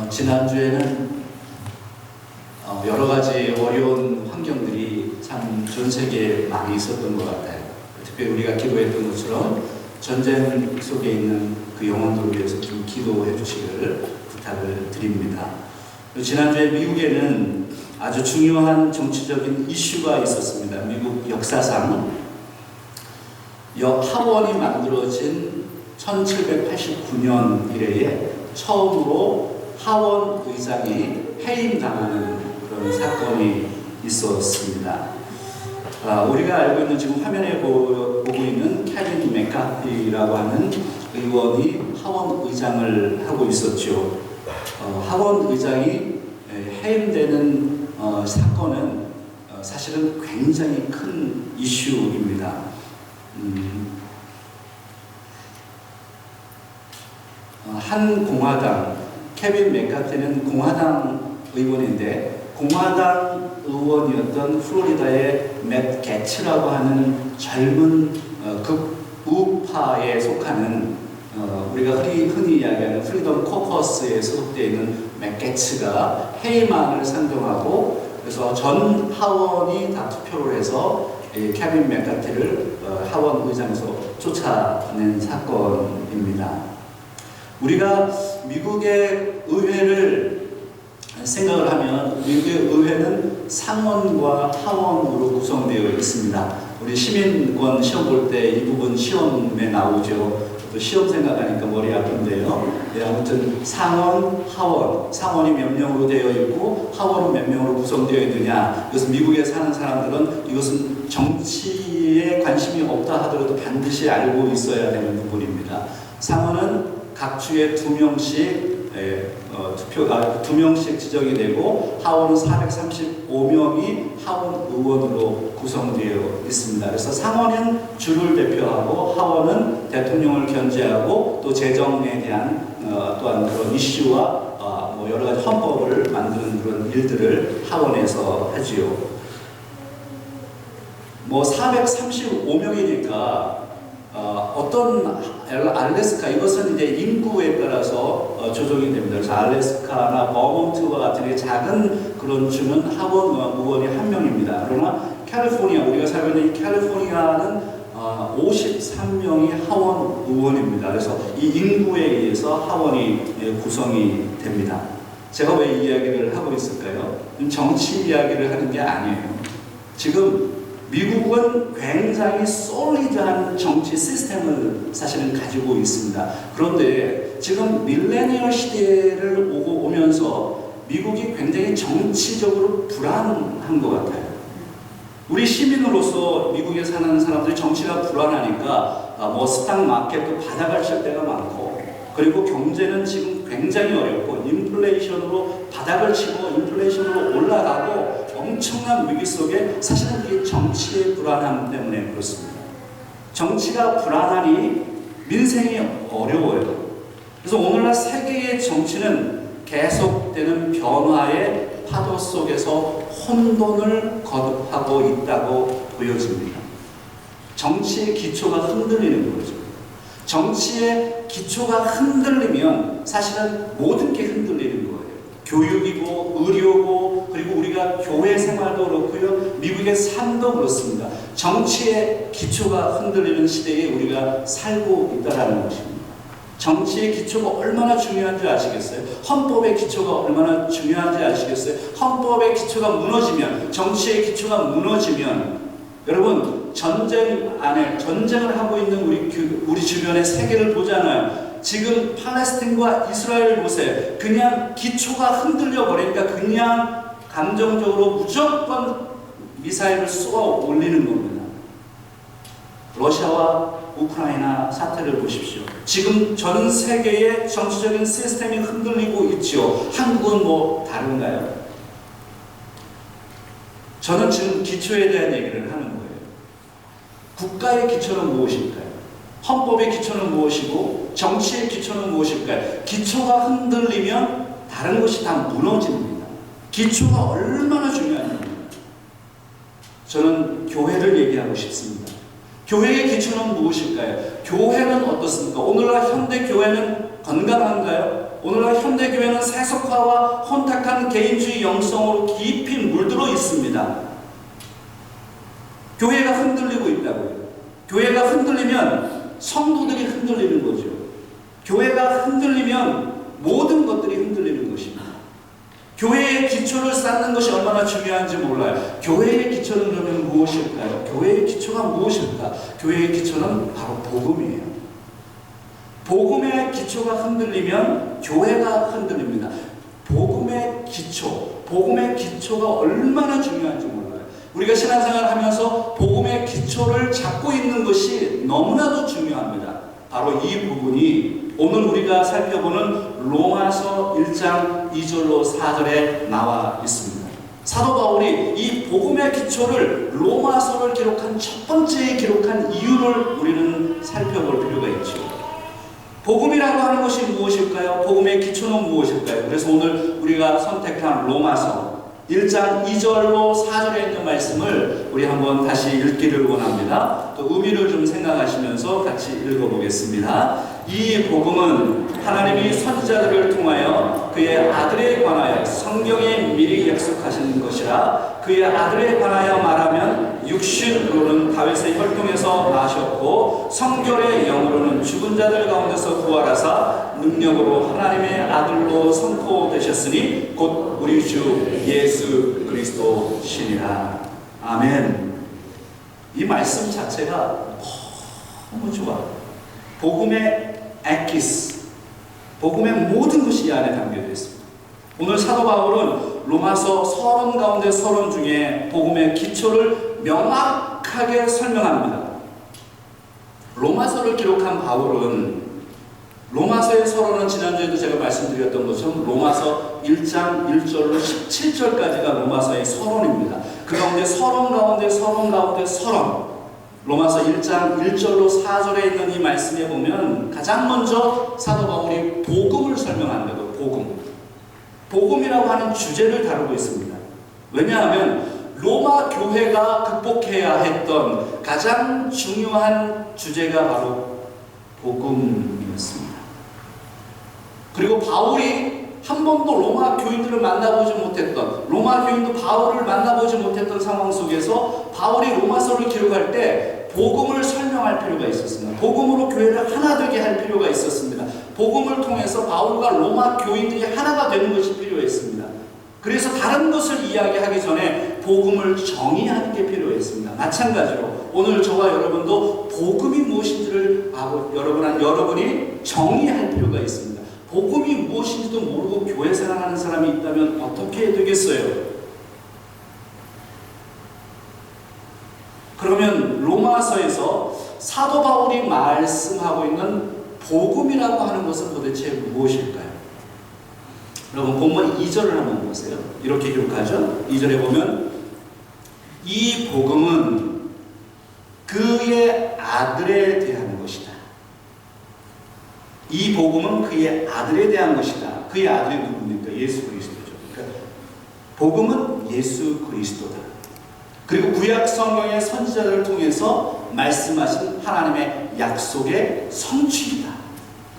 지난주에는 여러 가지 어려운 환경들이 참 전 세계에 많이 있었던 것 같아요. 특별히 우리가 기도했던 것처럼 전쟁 속에 있는 그 영혼들을 위해서 좀 기도해 주시기를 부탁을 드립니다. 지난주에 미국에는 아주 중요한 정치적인 이슈가 있었습니다. 미국 역사상 하원이 만들어진 1789년 이래에 처음으로 하원 의장이 해임당하는 그런 사건이 있었습니다. 우리가 알고 있는 지금 화면에 보고 있는 케빈 맥카티라고 하는 의원이 하원 의장을 하고 있었죠. 하원 의장이 해임되는 사건은 사실은 굉장히 큰 이슈입니다. 한 공화당, 케빈 맥카티는 공화당 의원인데 공화당 의원이었던 플로리다의 맷 게츠라고 하는 젊은 극우파에 속하는 우리가 흔히 이야기하는 프리덤 코커스에 소속되어 있는 맷 게츠가 해임안을 상정하고 그래서 전 하원이 다 투표를 해서 케빈 맥카티를 하원 의장에서 쫓아낸 사건입니다. 우리가 미국의 의회를 생각을 하면 미국의 의회는 상원과 하원으로 구성되어 있습니다. 우리 시민권 시험 볼 때 이 부분 시험에 나오죠. 또 시험 생각하니까 머리 아픈데요. 아무튼 상원, 하원, 상원이 몇 명으로 되어 있고 하원은 몇 명으로 구성되어 있느냐. 그래서 미국에 사는 사람들은 이것은 정치에 관심이 없다 하더라도 반드시 알고 있어야 되는 부분입니다. 상원은 각 주에 2명씩 투표가 2명씩 지정이 되고 하원은 435명이 하원 의원으로 구성되어 있습니다. 그래서 상원은 주를 대표하고 하원은 대통령을 견제하고 또 재정에 대한 또한 그런 이슈와 여러 가지 헌법을 만드는 그런 일들을 하원에서 하지요. 435명이니까 어떤 알래스카 이것은 이제 인구에 따라서 조정이 됩니다. 그래서 알래스카나 버몬트와 같은 작은 그런 주는 하원 의원이 1명입니다. 그러나 캘리포니아 우리가 살고 있는 이 캘리포니아는 53명이 하원 의원입니다. 그래서 이 인구에 의해서 하원이 구성이 됩니다. 제가 왜 이 이야기를 하고 있을까요? 정치 이야기를 하는 게 아니에요. 지금 미국은 굉장히 솔리드한 정치 시스템을 사실은 가지고 있습니다. 그런데 지금 밀레니얼 시대를 오면서 미국이 굉장히 정치적으로 불안한 것 같아요. 우리 시민으로서 미국에 사는 사람들이 정치가 불안하니까 스탁 마켓도 바닥을 칠 때가 많고 그리고 경제는 지금 굉장히 어렵고 인플레이션으로 바닥을 치고 인플레이션으로 올라가고 엄청난 위기 속에 사실은 이 정치의 불안함 때문에 그렇습니다. 정치가 불안하니 민생이 어려워요. 그래서 오늘날 세계의 정치는 계속되는 변화의 파도 속에서 혼돈을 거듭하고 있다고 보여집니다. 정치의 기초가 흔들리는 거죠. 정치의 기초가 흔들리면 사실은 모든 게 흔들리는 거예요. 교육이고 의료고 그리고 우리가 교회 생활도 그렇고요. 미국의 삶도 그렇습니다. 정치의 기초가 흔들리는 시대에 우리가 살고 있다는 것입니다. 정치의 기초가 얼마나 중요한지 아시겠어요? 헌법의 기초가 얼마나 중요한지 아시겠어요? 헌법의 기초가 무너지면 정치의 기초가 무너지면 여러분 전쟁을 하고 있는 우리 주변의 세계를 보잖아요. 지금 팔레스틴과 이스라엘 보세요. 그냥 기초가 흔들려 버리니까 그냥 감정적으로 무조건 미사일을 쏘아 올리는 겁니다. 러시아와 우크라이나 사태를 보십시오. 지금 전 세계의 정치적인 시스템이 흔들리고 있죠. 한국은 다른가요? 저는 지금 기초에 대한 얘기를 하는 거예요. 국가의 기초는 무엇일까요? 헌법의 기초는 무엇이고 정치의 기초는 무엇일까요? 기초가 흔들리면 다른 것이 다 무너집니다. 기초가 얼마나 중요한지 저는 교회를 얘기하고 싶습니다. 교회의 기초는 무엇일까요? 교회는 어떻습니까? 오늘날 현대 교회는 건강한가요? 오늘날 현대교회는 세속화와 혼탁한 개인주의 영성으로 깊이 물들어 있습니다. 교회가 흔들리고 있다고요. 교회가 흔들리면 성도들이 흔들리는 거죠. 교회가 흔들리면 모든 것들이 흔들리는 것입니다. 교회의 기초를 쌓는 것이 얼마나 중요한지 몰라요. 교회의 기초는 그러면 무엇일까요? 교회의 기초가 무엇일까? 교회의 기초는 바로 복음이에요. 복음의 기초가 흔들리면 교회가 흔들립니다. 복음의 기초가 얼마나 중요한지 몰라요. 우리가 신앙생활을 하면서 복음의 기초를 잡고 있는 것이 너무나도 중요합니다. 바로 이 부분이 오늘 우리가 살펴보는 로마서 1장 2절로 4절에 나와 있습니다. 사도 바울이 이 복음의 기초를 로마서를 기록한 첫 번째 기록한 이유를 우리는 살펴볼 필요가 있죠. 복음이라고 하는 것이 무엇일까요? 복음의 기초는 무엇일까요? 그래서 오늘 우리가 선택한 로마서 1장 2절로 4절에 있는 말씀을 우리 한번 다시 읽기를 원합니다. 또 의미를 좀 생각하시면서 같이 읽어보겠습니다. 이 복음은 하나님이 선지자들을 통하여 그의 아들에 관하여 성경에 미리 약속하신 것이라. 그의 아들에 관하여 말하면 육신으로는 다윗의 혈통에서 나셨고 성결의 영으로는 죽은 자들 가운데서 부활하사 능력으로 하나님의 아들로 선포되셨으니 곧 우리 주 예수 그리스도시니라. 아멘. 이 말씀 자체가 너무 좋아. 복음의 에키스, 복음의 모든 것이 이 안에 담겨져 있습니다. 오늘 사도 바울은 로마서 서론 가운데 서론 중에 복음의 기초를 명확하게 설명합니다. 로마서를 기록한 바울은 로마서의 서론은 지난주에도 제가 말씀드렸던 것처럼 로마서 1장 1절로 17절까지가 로마서의 서론입니다. 그 가운데 서론 가운데 서론 로마서 1장 1절로 4절에 있는 이 말씀에 보면 가장 먼저 사도 바울이 복음을 설명합니다. 복음이라고 하는 주제를 다루고 있습니다. 왜냐하면 로마 교회가 극복해야 했던 가장 중요한 주제가 바로 복음이었습니다. 그리고 바울이 한 번도 로마 교인들을 만나보지 못했던, 로마 교인도 바울을 만나보지 못했던 상황 속에서 바울이 로마서를 기록할 때 복음을 설명할 필요가 있었습니다. 복음으로 교회를 하나 되게 할 필요가 있었습니다. 복음을 통해서 바울과 로마 교인들이 하나가 되는 것이 필요했습니다. 그래서 다른 것을 이야기하기 전에 복음을 정의하는 게 필요했습니다. 마찬가지로 오늘 저와 여러분도 복음이 무엇인지를 여러분이 정의할 필요가 있습니다. 복음이 무엇인지도 모르고 교회 생활하는 사람이 있다면 어떻게 되겠어요? 그러면 로마서에서 사도 바울이 말씀하고 있는 복음이라고 하는 것은 도대체 무엇일까요? 여러분 본문 2절을 한번 보세요. 이렇게 기록하죠. 2절에 보면 이 복음은 그의 아들에 대한 것이다. 이 복음은 그의 아들에 대한 것이다. 그의 아들이 누굽니까? 예수 그리스도죠. 그러니까 복음은 예수 그리스도다. 그리고 구약 성경의 선지자들을 통해서 말씀하신 하나님의 약속의 성취이다.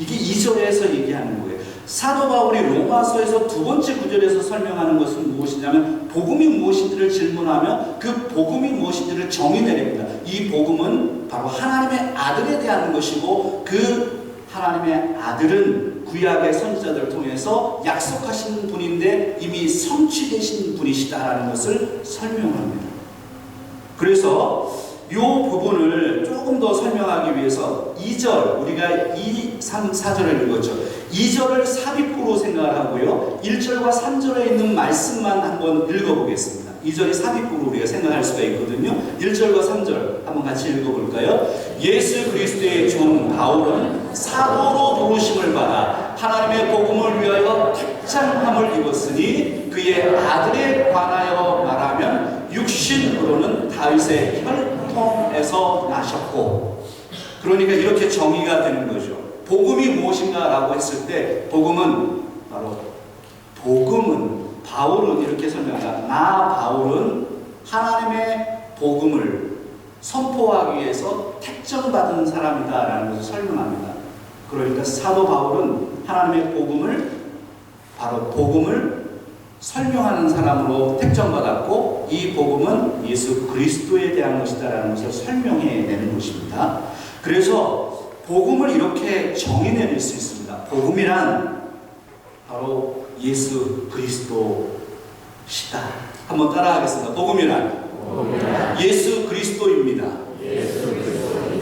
이게 2절에서 얘기하는 거예요. 사도 바울이 로마서에서 두 번째 구절에서 설명하는 것은 무엇이냐면 복음이 무엇인지를 질문하며 그 복음이 무엇인지를 정의 내립니다. 이 복음은 바로 하나님의 아들에 대한 것이고 그 하나님의 아들은 구약의 선지자들을 통해서 약속하신 분인데 이미 성취되신 분이시다라는 것을 설명합니다. 그래서 이 부분을 조금 더 설명하기 위해서 2절, 우리가 2, 3, 4절을 읽었죠. 2절을 삽입구로 생각을 하고요. 1절과 3절에 있는 말씀만 한번 읽어보겠습니다. 2절이 삽입구로 우리가 생각할 수가 있거든요. 1절과 3절 한번 같이 읽어볼까요? 예수 그리스도의 종 바울은 사도로 부르심을 받아 하나님의 복음을 위하여 택장함을 입었으니 그의 아들에 관하여 말하면 육신으로는 다윗의 혈통에서 나셨고. 그러니까 이렇게 정의가 되는 거죠. 복음이 무엇인가 라고 했을 때 복음은 바울은 이렇게 설명합니다. 나 바울은 하나님의 복음을 선포하기 위해서 택정받은 사람이다 라는 것을 설명합니다. 그러니까 사도 바울은 하나님의 복음을 바로 복음을 설명하는 사람으로 택정받았고 이 복음은 예수 그리스도에 대한 것이다라는 것을 설명해내는 것입니다. 그래서 복음을 이렇게 정의내릴 수 있습니다. 복음이란 바로 예수 그리스도시다. 한번 따라하겠습니다. 복음이란 예수 그리스도입니다.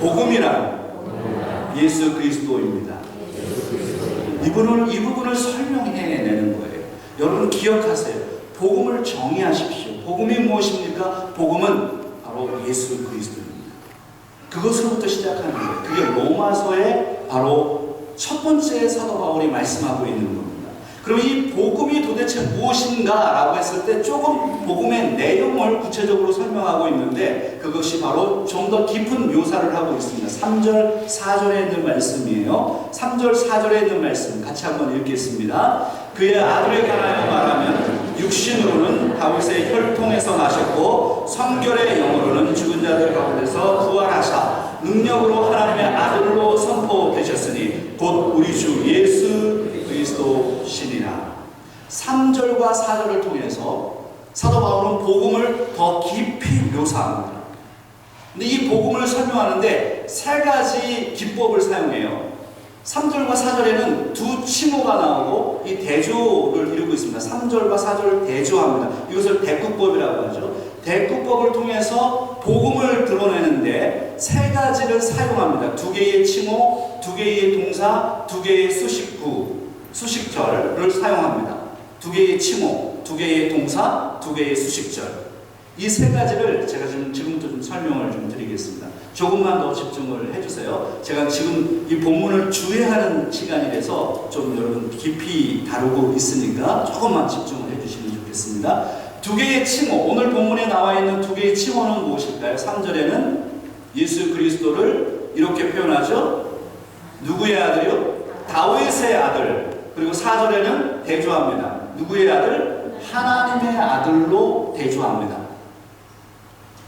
복음이란 예수 그리스도입니다. 이 부분을 설명해내는 거예요. 여러분 기억하세요. 복음을 정의하십시오. 복음이 무엇입니까? 복음은 바로 예수 그리스도입니다. 그것으로부터 시작하는 거예요. 그게 로마서의 바로 첫 번째 사도 바울이 말씀하고 있는 겁니다. 그럼 이 복음이 도대체 무엇인가 라고 했을 때 조금 복음의 내용을 구체적으로 설명하고 있는데 그것이 바로 좀 더 깊은 묘사를 하고 있습니다. 3절 4절에 있는 말씀이에요. 3절 4절에 있는 말씀 같이 한번 읽겠습니다. 그의 아들에 관하여 말하면 육신으로는 다윗의 혈통에서 나셨고 성결의 영으로는 죽은 자들 가운데서 부활하사 능력으로 하나님의 아들로 선포되셨으니 곧 우리 주 예수 그리스도시니라. 3절과 4절을 통해서 사도 바울은 복음을 더 깊이 묘사합니다. 근데 이 복음을 설명하는데 세 가지 기법을 사용해요. 3절과 4절에는 두 칭호가 나오고 이 대조를 이루고 있습니다. 3절과 4절을 대조합니다. 이것을 대꾸법이라고 하죠. 대꾸법을 통해서 복음을 드러내는데 세 가지를 사용합니다. 두 개의 칭호, 두 개의 동사, 두 개의 수식절을 사용합니다. 두 개의 칭호, 두 개의 동사, 두 개의 수식절. 이 세 가지를 제가 지금부터 좀 설명을 좀 드리겠습니다. 조금만 더 집중을 해주세요. 제가 지금 이 본문을 주의하는 시간이라서 좀 여러분 깊이 다루고 있으니까 조금만 집중을 해주시면 좋겠습니다. 두 개의 칭호, 오늘 본문에 나와 있는 두 개의 칭호는 무엇일까요? 3절에는 예수 그리스도를 이렇게 표현하죠. 누구의 아들이요? 다윗의 아들. 그리고 4절에는 대조합니다. 누구의 아들? 하나님의 아들로 대조합니다.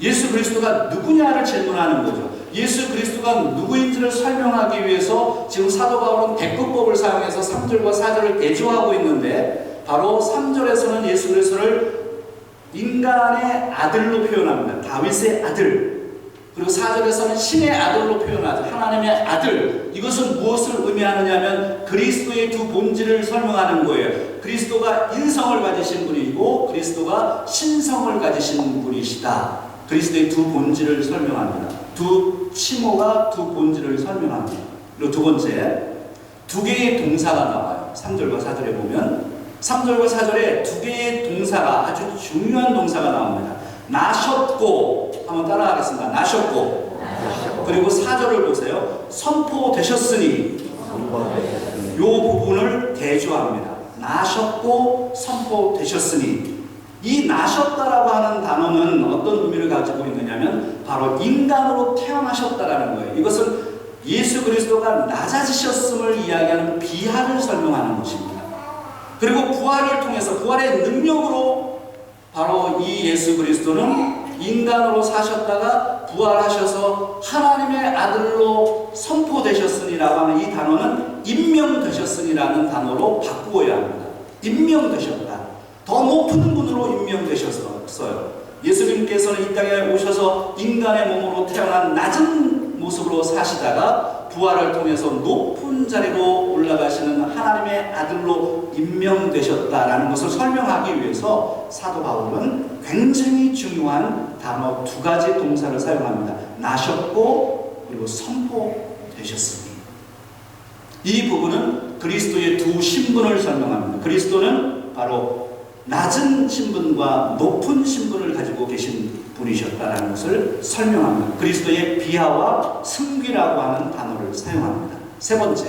예수 그리스도가 누구냐를 질문하는 거죠. 예수 그리스도가 누구인지를 설명하기 위해서 지금 사도 바울은 대꾸법을 사용해서 3절과 4절을 대조하고 있는데 바로 3절에서는 예수 그리스도를 인간의 아들로 표현합니다. 다윗의 아들. 그리고 4절에서는 신의 아들로 표현하죠. 하나님의 아들. 이것은 무엇을 의미하느냐 하면 그리스도의 두 본질을 설명하는 거예요. 그리스도가 인성을 가지신 분이고 그리스도가 신성을 가지신 분이시다. 그리스도의 두 본질을 설명합니다. 두 칭호가 두 본질을 설명합니다. 그리고 두 번째, 두 개의 동사가 나와요. 3절과 4절에 보면 3절과 4절에 두 개의 동사가 아주 중요한 동사가 나옵니다. 나셨고, 한번 따라하겠습니다. 나셨고. 그리고 4절을 보세요. 선포되셨으니. 이 부분을 대조합니다. 나셨고 선포되셨으니. 이 나셨다라고 하는 단어는 어떤 의미를 가지고 있느냐면 바로 인간으로 태어나셨다라는 거예요. 이것은 예수 그리스도가 낮아지셨음을 이야기하는 비하를 설명하는 것입니다. 그리고 부활을 통해서 부활의 능력으로 바로 이 예수 그리스도는 인간으로 사셨다가 부활하셔서 하나님의 아들로 선포되셨으니라고 하는 이 단어는 임명되셨으니라는 단어로 바꾸어야 합니다. 임명되셨다. 더 높은 분으로 임명되셨어요. 예수님께서는 이 땅에 오셔서 인간의 몸으로 태어난 낮은 모습으로 사시다가 부활을 통해서 높은 자리로 올라가시는 하나님의 아들로 임명되셨다라는 것을 설명하기 위해서 사도 바울은 굉장히 중요한 단어 두 가지 동사를 사용합니다. 나셨고 그리고 선포되셨으니. 이 부분은 그리스도의 두 신분을 설명합니다. 그리스도는 바로 낮은 신분과 높은 신분을 가지고 계신 분이셨다는 것을 설명합니다. 그리스도의 비하와 승귀라고 하는 단어를 사용합니다. 세 번째,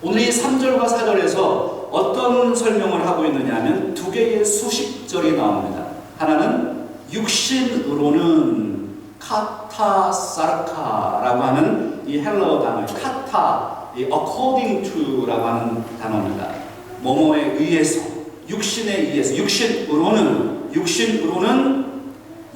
오늘 이 3절과 4절에서 어떤 설명을 하고 있느냐 하면 두 개의 수식절이 나옵니다. 하나는 육신으로는 카타사르카라고 하는 이 헬라어 단어, 카타, according to라고 하는 단어입니다. 뭐뭐에 의해서, 육신에 의해서, 육신으로는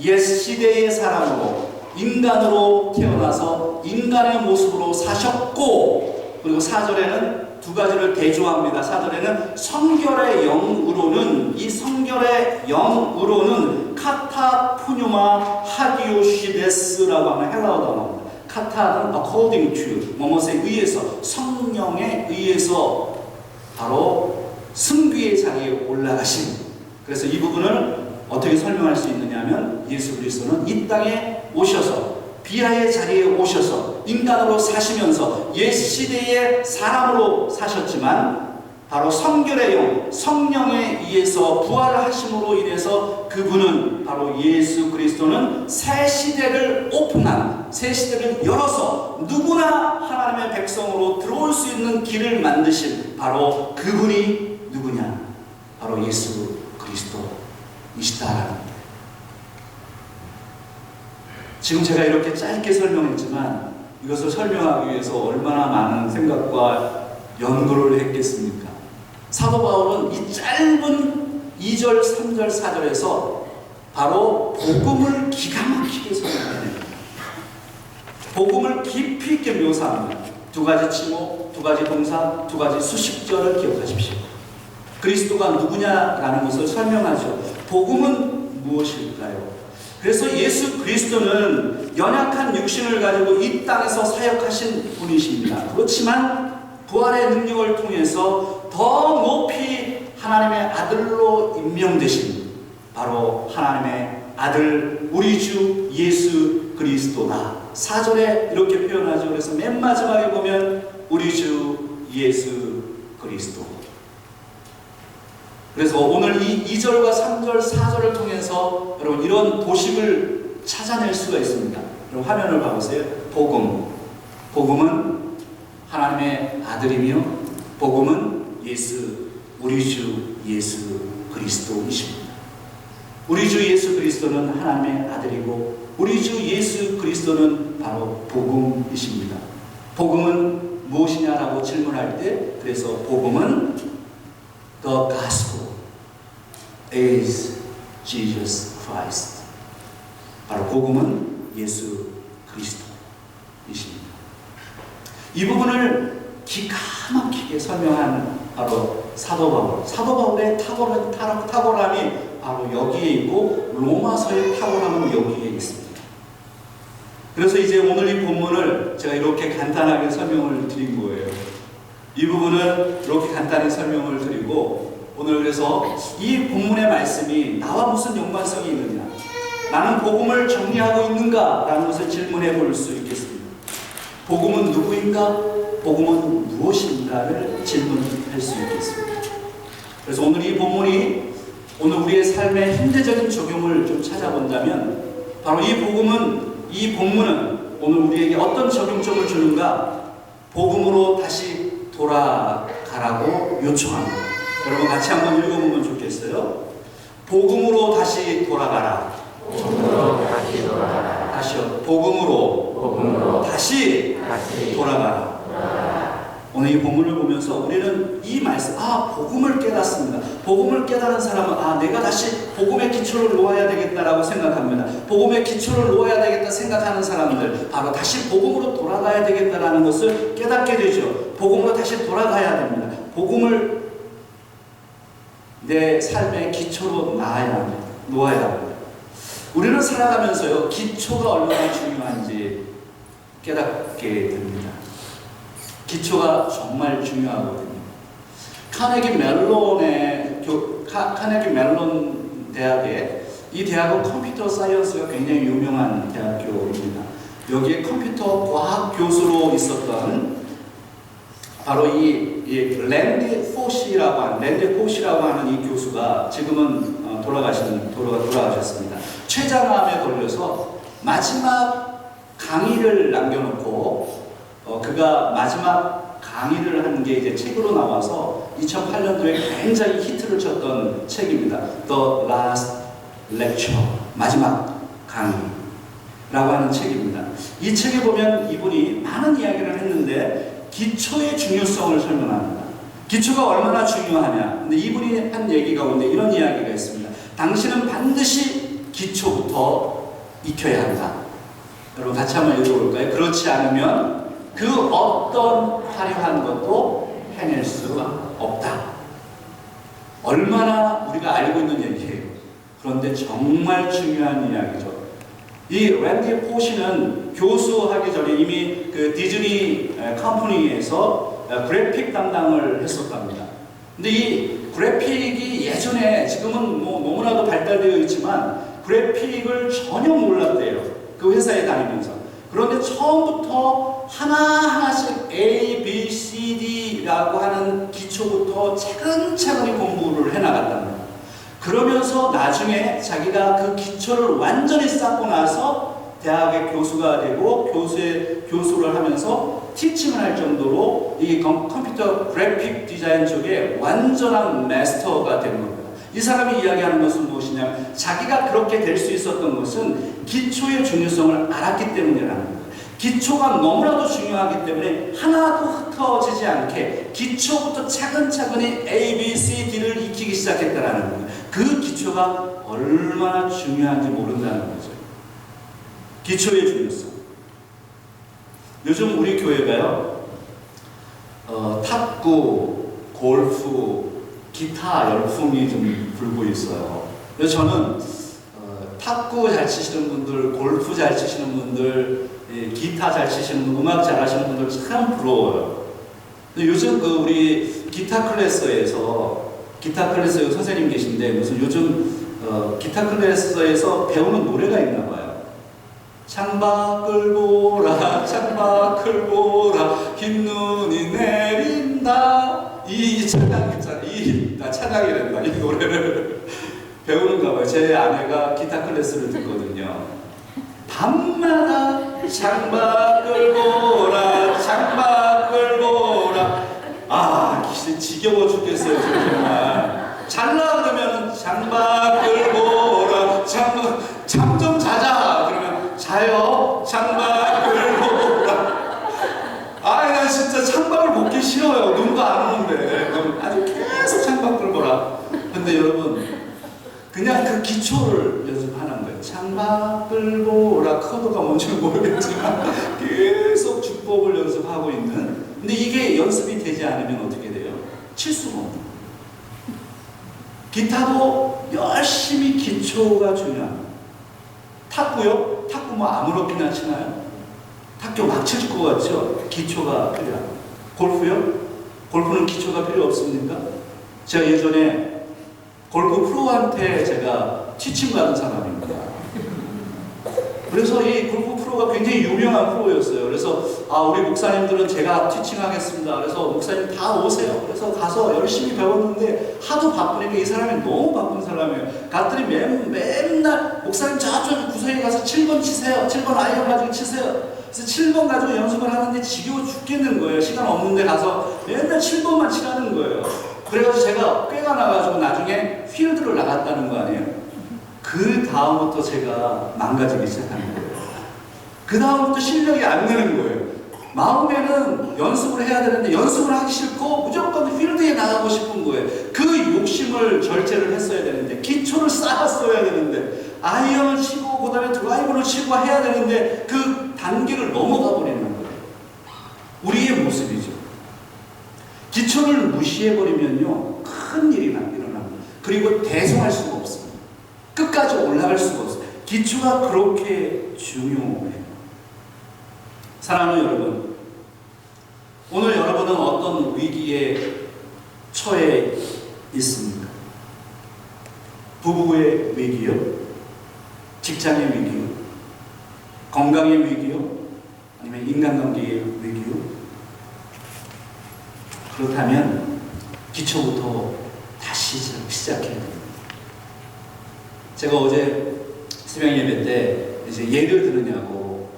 옛 시대의 사람으로 인간으로 태어나서 인간의 모습으로 사셨고 그리고 4절에는 두 가지를 대조합니다. 4절에는 성결의 영으로는, 이 성결의 영으로는 카타푸뉴마 하기오시데스라고 하는 헬라어 단어입니다. 카타는 according to, 뭐뭐에 의해서, 성령에 의해서 바로 승귀의 자리에 올라가신. 그래서 이 부분을 어떻게 설명할 수 있느냐 하면, 예수 그리스도는 이 땅에 오셔서 비라의 자리에 오셔서 인간으로 사시면서 옛 시대의 사람으로 사셨지만 바로 성결의 영, 성령에 의해서 부활하심으로 인해서 그분은, 바로 예수 그리스도는 새 시대를 오픈한, 새 시대를 열어서 누구나 하나님의 백성으로 들어올 수 있는 길을 만드신 바로 그분이 누구냐? 바로 예수 그리스도이시다라는 겁니다. 지금 제가 이렇게 짧게 설명했지만 이것을 설명하기 위해서 얼마나 많은 생각과 연구를 했겠습니까? 사도 바울은 이 짧은 2절, 3절, 4절에서 바로 복음을 기가 막히게 설명합니다. 복음을 깊이 있게 묘사합니다. 두 가지 칭호, 두 가지 동사, 두 가지 수식절을 기억하십시오. 그리스도가 누구냐라는 것을 설명하죠. 복음은 무엇일까요? 그래서 예수 그리스도는 연약한 육신을 가지고 이 땅에서 사역하신 분이십니다. 그렇지만 부활의 능력을 통해서 더 높이 하나님의 아들로 임명되신 바로 하나님의 아들, 우리 주 예수 그리스도다. 4절에 이렇게 표현하죠. 그래서 맨 마지막에 보면 우리 주 예수 그리스도. 그래서 오늘 이 2절과 3절, 4절을 통해서 여러분 이런 도식을 찾아낼 수가 있습니다. 여러분 화면을 봐보세요. 복음. 복음은 하나님의 아들이며 복음은 우리 주 예수 그리스도이십니다. 우리 주 예수 그리스도는 하나님의 아들이고 우리 주 예수 그리스도는 바로 복음이십니다. 복음은 무엇이냐라고 질문할 때, 그래서 복음은 The Gospel is Jesus Christ. 바로 복음은 예수 그리스도이십니다. 이 부분을 기가 막히게 설명한 바로 사도 바울. 사도 바울의 탁월함이 바로 여기에 있고 로마서의 탁월함은 여기에 있습니다. 그래서 이제 오늘 이 본문을 제가 이렇게 간단하게 설명을 드린 거예요. 이 부분을 이렇게 간단히 설명을 드리고, 오늘 그래서 이 본문의 말씀이 나와 무슨 연관성이 있느냐, 나는 복음을 정리하고 있는가? 라는 것을 질문해 볼 수 있겠습니다. 복음은 누구인가? 복음은 무엇인가를 질문할 수 있겠습니다. 그래서 오늘 이 본문이 오늘 우리의 삶에 현대적인 적용을 좀 찾아본다면, 바로 이 본문은 오늘 우리에게 어떤 적용점을 주는가? 복음으로 다시 돌아가라고 요청합니다. 여러분 같이 한번 읽어보면 좋겠어요. 복음으로 다시 돌아가라. 다시요. 복음으로 다시 돌아가라. 오늘 이 본문을 보면서 우리는 이 말씀, 복음을 깨닫습니다. 복음을 깨달은 사람은 내가 다시 복음의 기초를 놓아야 되겠다라고 생각합니다. 복음의 기초를 놓아야 되겠다 생각하는 사람들, 바로 다시 복음으로 돌아가야 되겠다라는 것을 깨닫게 되죠. 복음으로 다시 돌아가야 됩니다. 복음을 내 삶의 기초로 놓아야 합니다. 우리는 살아가면서요, 기초가 얼마나 중요한지 깨닫게 됩니다. 기초가 정말 중요하거든요. 카네기 멜론 대학에, 이 대학은 컴퓨터 사이언스가 굉장히 유명한 대학교입니다. 여기에 컴퓨터 과학 교수로 있었던 바로 이 랜디 포시라고 하는 이 교수가 지금은 돌아가셨습니다. 췌장암에 걸려서 마지막 강의를 남겨놓고 그가 마지막 강의를 한 게 이제 책으로 나와서 2008년도에 굉장히 히트를 쳤던 책입니다. The Last Lecture, 마지막 강의라고 하는 책입니다. 이 책에 보면 이분이 많은 이야기를 했는데 기초의 중요성을 설명합니다. 기초가 얼마나 중요하냐. 근데 이분이 한 얘기 가운데 이런 이야기가 있습니다. 당신은 반드시 기초부터 익혀야 한다. 여러분 같이 한번 읽어볼까요? 그렇지 않으면 그 어떤 화려한 것도 해낼 수 없다. 얼마나 우리가 알고 있는 얘기예요. 그런데 정말 중요한 이야기죠. 이 랜디 포시는 교수하기 전에 이미 그 디즈니 컴퍼니에서 그래픽 담당을 했었답니다. 근데 이 그래픽이 예전에, 지금은 뭐 너무나도 발달되어 있지만 그래픽을 전혀 몰랐대요. 그 회사에 다니면서. 그런데 처음부터 하나하나씩 A, B, C, D라고 하는 기초부터 차근차근히 공부를 해나갔답니다. 그러면서 나중에 자기가 그 기초를 완전히 쌓고 나서 대학의 교수가 되고 교수를 하면서 티칭을 할 정도로 이 컴퓨터 그래픽 디자인 쪽에 완전한 마스터가 된 겁니다. 이 사람이 이야기하는 것은 무엇이냐? 자기가 그렇게 될 수 있었던 것은 기초의 중요성을 알았기 때문이라는 거예요. 기초가 너무나도 중요하기 때문에 하나도 흩어지지 않게 기초부터 차근차근히 A, B, C, D를 익히기 시작했다는 거예요. 그 기초가 얼마나 중요한지 모른다는 거죠. 기초의 중요성. 요즘 우리 교회가요, 탁구, 골프, 기타 열풍이 좀 불고 있어요. 그래서 저는 탁구 잘 치시는 분들, 골프 잘 치시는 분들, 기타 잘 치시는 분, 음악 잘 하시는 분들 참 부러워요. 근데 요즘 우리 기타 클래스에서 선생님 계신데 무슨 요즘 기타 클래스에서 배우는 노래가 있나 봐요. 창밖을 보라, 창밖을 보라, 흰 눈이 내린다. 이 찬양 있잖아. 찬양이란다. 이 노래를 배우는가 봐요. 제 아내가 기타 클래스를 듣거든요. 밤마다 창밖을 보라, 창밖을 보라. 아, 지겨워 죽겠어요, 정말. 잘라 그러면 창밖을 보라, 잠 좀 자자. 그러면 자요, 창밖을 보라. 아, 나 진짜 창밖을 보기 싫어요. 눈도 안 오는데. 아주 계속 창밖을 보라. 근데 여러분, 그냥 그 기초를 연습하는 거예요. 창밖을 보라. 코드가 뭔지는 모르겠지만 계속 주법을 연습하고 있는. 근데 이게 연습이 되지 않으면 어떻게 돼요? 칠 수가 없는 거예요. 기타도 열심히 기초가 중요합니다. 탁구요? 탁구 뭐 아무렇게나 치나요? 탁구 막 칠 것 같죠? 기초가 필요합니다. 골프요? 골프는 기초가 필요 없습니까? 제가 예전에 골프 프로한테 제가 티칭 받은 사람입니다. 그래서 이 골프 프로가 굉장히 유명한 프로였어요. 그래서 우리 목사님들은 제가 티칭하겠습니다. 그래서 목사님 다 오세요. 그래서 가서 열심히 배웠는데 하도 바쁘니까 이 사람이 너무 바쁜 사람이에요. 갔더니 맨날 목사님 저쪽 구석에 가서 7번 치세요. 7번 아이언 가지고 치세요. 그래서 7번 가지고 연습을 하는데 지겨워 죽겠는 거예요. 시간 없는데 가서 맨날 7번만 치라는 거예요. 그래가지고 제가 꾀가 나가지고 나중에 필드를 나갔다는 거 아니에요. 그 다음부터 제가 망가지기 시작한 거예요. 그 다음부터 실력이 안 느는 거예요. 마음에는 연습을 해야 되는데 연습을 하기 싫고 무조건 필드에 나가고 싶은 거예요. 그 욕심을 절제를 했어야 되는데, 기초를 쌓았어야 되는데, 아이언을 치고 그 다음에 드라이버를 치고 해야 되는데 그 단계를 넘어가 버리는 거예요. 우리의 모습이죠. 기초를 무시해버리면요, 큰 일이 일어납니다. 그리고 대성할 수가 없습니다. 끝까지 올라갈 수가 없어요. 기초가 그렇게 중요해요. 사랑하는 여러분, 오늘 여러분은 어떤 위기에 처해 있습니까? 부부의 위기요? 직장의 위기요? 건강의 위기요? 아니면 인간관계의 위기요? 그렇다면 기초부터 다시 시작해야 됩니다. 제가 어제 새벽 예배 때 이제 예를 들으냐고,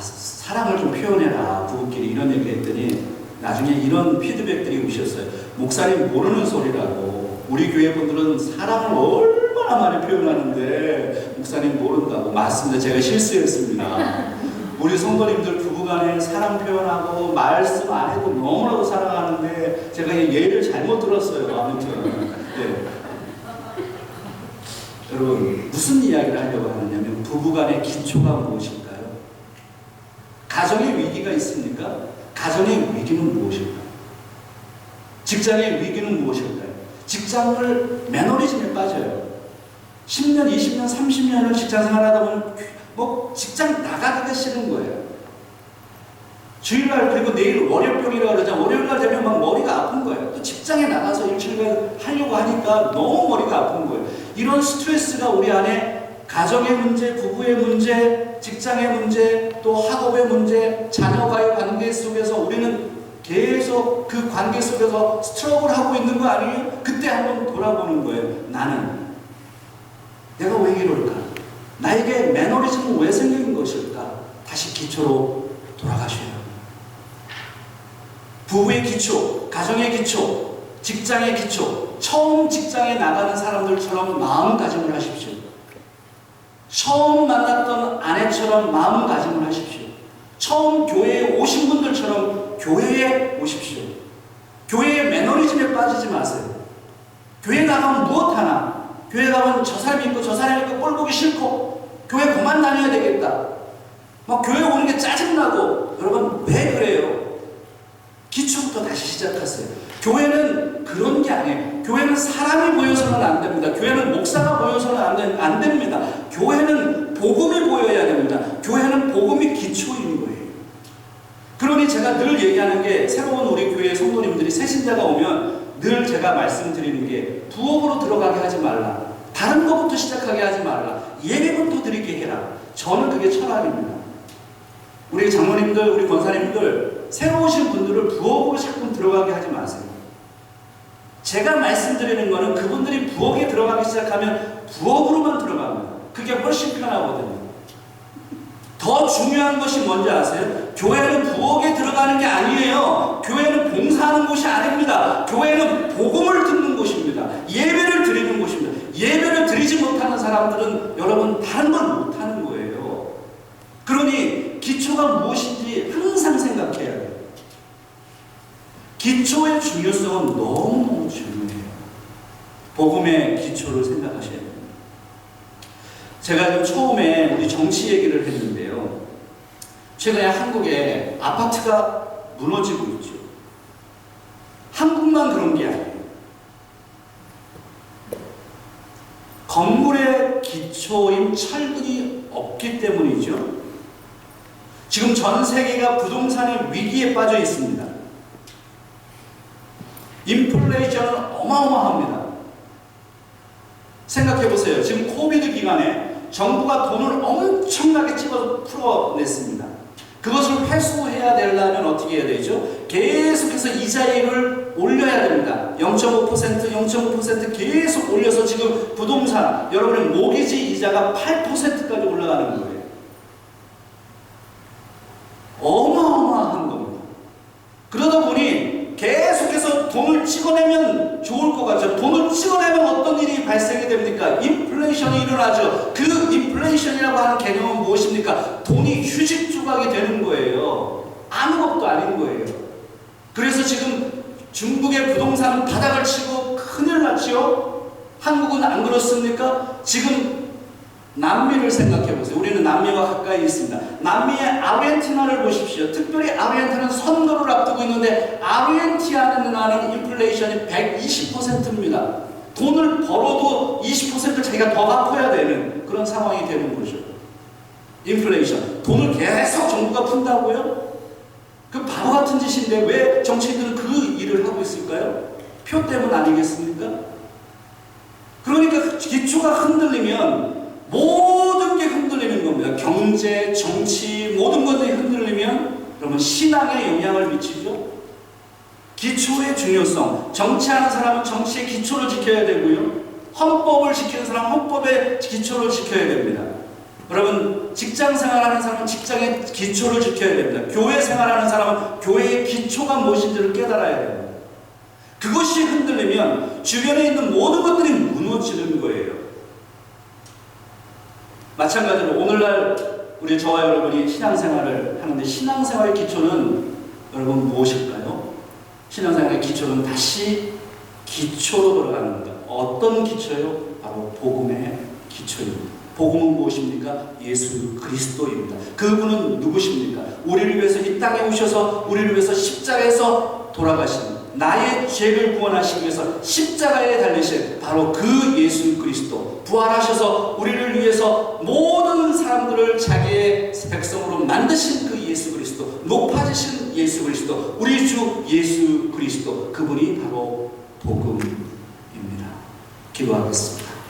사랑을 좀 표현해라, 부부끼리, 이런 얘기를 했더니 나중에 이런 피드백들이 오셨어요. 목사님 모르는 소리라고. 우리 교회 분들은 사랑을 얼마나 많이 표현하는데 목사님 모른다고. 맞습니다. 제가 실수했습니다. 우리 성도님들 부부간에 사랑 표현하고 말씀 안 해도 너무나도 사랑하는데 제가 예를 잘못 들었어요. 아무튼. 네. 여러분, 무슨 이야기를 하려고 하느냐면 부부간의 기초가 무엇일까요? 가정의 위기가 있습니까? 가정의 위기는 무엇일까요? 직장의 위기는 무엇일까요? 직장을 매너리즘에 빠져요. 10년, 20년, 30년을 직장 생활하다 보면 뭐 직장 나가기가 싫은 거예요. 주일날 그리고 내일 월요병이라고 그러잖아요. 월요일날 되면 막 머리가 아픈 거예요. 또 직장에 나가서 일주일간 하려고 하니까 너무 머리가 아픈 거예요. 이런 스트레스가 우리 안에 가정의 문제, 부부의 문제, 직장의 문제, 또 학업의 문제, 자녀와의 관계 속에서 우리는 계속 그 관계 속에서 스트러글하고 있는 거 아니에요? 그때 한번 돌아보는 거예요. 나는 내가 왜 이럴까? 나에게 매너리즘은 왜 생긴 것일까? 다시 기초로 돌아가셔야 합니다. 부부의 기초, 가정의 기초, 직장의 기초, 처음 직장에 나가는 사람들처럼 마음가짐을 하십시오. 처음 만났던 아내처럼 마음가짐을 하십시오. 처음 교회에 오신 분들처럼 교회에 오십시오. 교회의 매너리즘에 빠지지 마세요. 교회 나가면 무엇 하나? 교회 가면 저 사람이 있고 저 사람이 있고 꼴 보기 싫고 교회 그만 다녀야 되겠다. 막 교회 오는 게 짜증나고. 여러분 왜 그래요? 기초부터 다시 시작하세요. 교회는 그런 게 아니에요. 교회는 사람이 보여서는 안 됩니다. 교회는 목사가 보여서는 안 됩니다. 교회는 복음이 보여야 됩니다. 교회는 복음이 기초인 거예요. 그러니 제가 늘 얘기하는 게 새로운 우리 교회 성도님들이 새신자가 오면 늘 제가 말씀드리는 게 부엌으로 들어가게 하지 말라. 다른 것부터 시작하게 하지 말라. 예배부터 드리게 해라. 저는 그게 철학입니다. 우리 장로님들, 우리 권사님들 새로 오신 분들을 부엌으로 자꾸 들어가게 하지 마세요. 제가 말씀드리는 거는 그분들이 부엌에 들어가기 시작하면 부엌으로만 들어갑니다. 그게 훨씬 편하거든요. 더 중요한 것이 뭔지 아세요? 교회는 부엌에 들어가는 게 아니에요. 교회는 봉사하는 곳이 아닙니다. 교회는 복음을 듣는 곳입니다. 예배를 드리는 곳입니다. 예배를 드리지 못하는 사람들은 여러분 다른 걸 못하는 거예요. 그러니 기초가 무엇인지 항상 생각해야 돼요. 기초의 중요성은 너무너무 중요해요. 복음의 기초를 생각하셔야 됩니다. 제가 지금 처음에 우리 정치 얘기를 했는데요. 최근에 한국에 아파트가 무너지고 있죠. 한국만 그런 게 아니에요. 건물의 기초인 철근이 없기 때문이죠. 지금 전 세계가 부동산의 위기에 빠져 있습니다. 인플레이션은 어마어마합니다. 생각해보세요. 지금 코비드 기간에 정부가 돈을 엄청나게 찍어서 풀어냈습니다. 그것을 회수해야 되려면 어떻게 해야 되죠? 계속해서 이자율을 올려야 됩니다. 0.5%, 0.5% 계속 올려서 지금 부동산, 여러분의 모기지 이자가 8%까지 올라가는 거예요. 어마어마한 겁니다. 그러다 보니 계속해서 돈을 찍어내면 좋을 것 같죠. 돈을 찍어내면 어떤 일이 발생이 됩니까? 인플레이션이 일어나죠. 그 인플레이션이라고 하는 개념은 무엇입니까? 돈이 휴지 조각이 되는 거예요. 아무것도 아닌 거예요. 그래서 지금 중국의 부동산은 바닥을 치고 큰일 났죠. 한국은 안 그렇습니까? 지금 남미를 생각해 보세요. 우리는 남미와 가까이 있습니다. 남미의 아르헨티나를 보십시오. 특별히 아르헨티나는 선거를 앞두고 있는데 아르헨티나는 인플레이션이 120%입니다. 돈을 벌어도 20%를 자기가 더 갚아야 되는 그런 상황이 되는 거죠. 인플레이션. 돈을 계속 정부가 푼다고요? 그 바보 같은 짓인데 왜 정치인들은 그 일을 하고 있을까요? 표 때문 아니겠습니까? 그러니까 기초가 흔들리면 모든 게 흔들리는 겁니다. 경제, 정치, 모든 것들이 흔들리면 그러면 신앙에 영향을 미치죠. 기초의 중요성. 정치하는 사람은 정치의 기초를 지켜야 되고요. 헌법을 지키는 사람은 헌법의 기초를 지켜야 됩니다. 여러분, 직장 생활하는 사람은 직장의 기초를 지켜야 됩니다. 교회 생활하는 사람은 교회의 기초가 무엇인지를 깨달아야 됩니다. 그것이 흔들리면 주변에 있는 모든 것들이 무너지는 거예요. 마찬가지로 오늘날 우리 저와 여러분이 신앙생활을 하는데 신앙생활의 기초는 여러분 무엇일까요? 신앙생활의 기초는 다시 기초로 돌아가는 겁니다. 어떤 기초요? 바로 복음의 기초입니다. 복음은 무엇입니까? 예수 그리스도입니다. 그분은 누구십니까? 우리를 위해서 이 땅에 오셔서 우리를 위해서 십자가에서 돌아가신 나의 죄를 구원하시기 위해서 십자가에 달리신 바로 그 예수 그리스도, 부활하셔서 우리를 위해서 모든 사람들을 자기의 백성으로 만드신 그 예수 그리스도, 높아지신 예수 그리스도, 우리 주 예수 그리스도, 그분이 바로 복음입니다. 기도하겠습니다.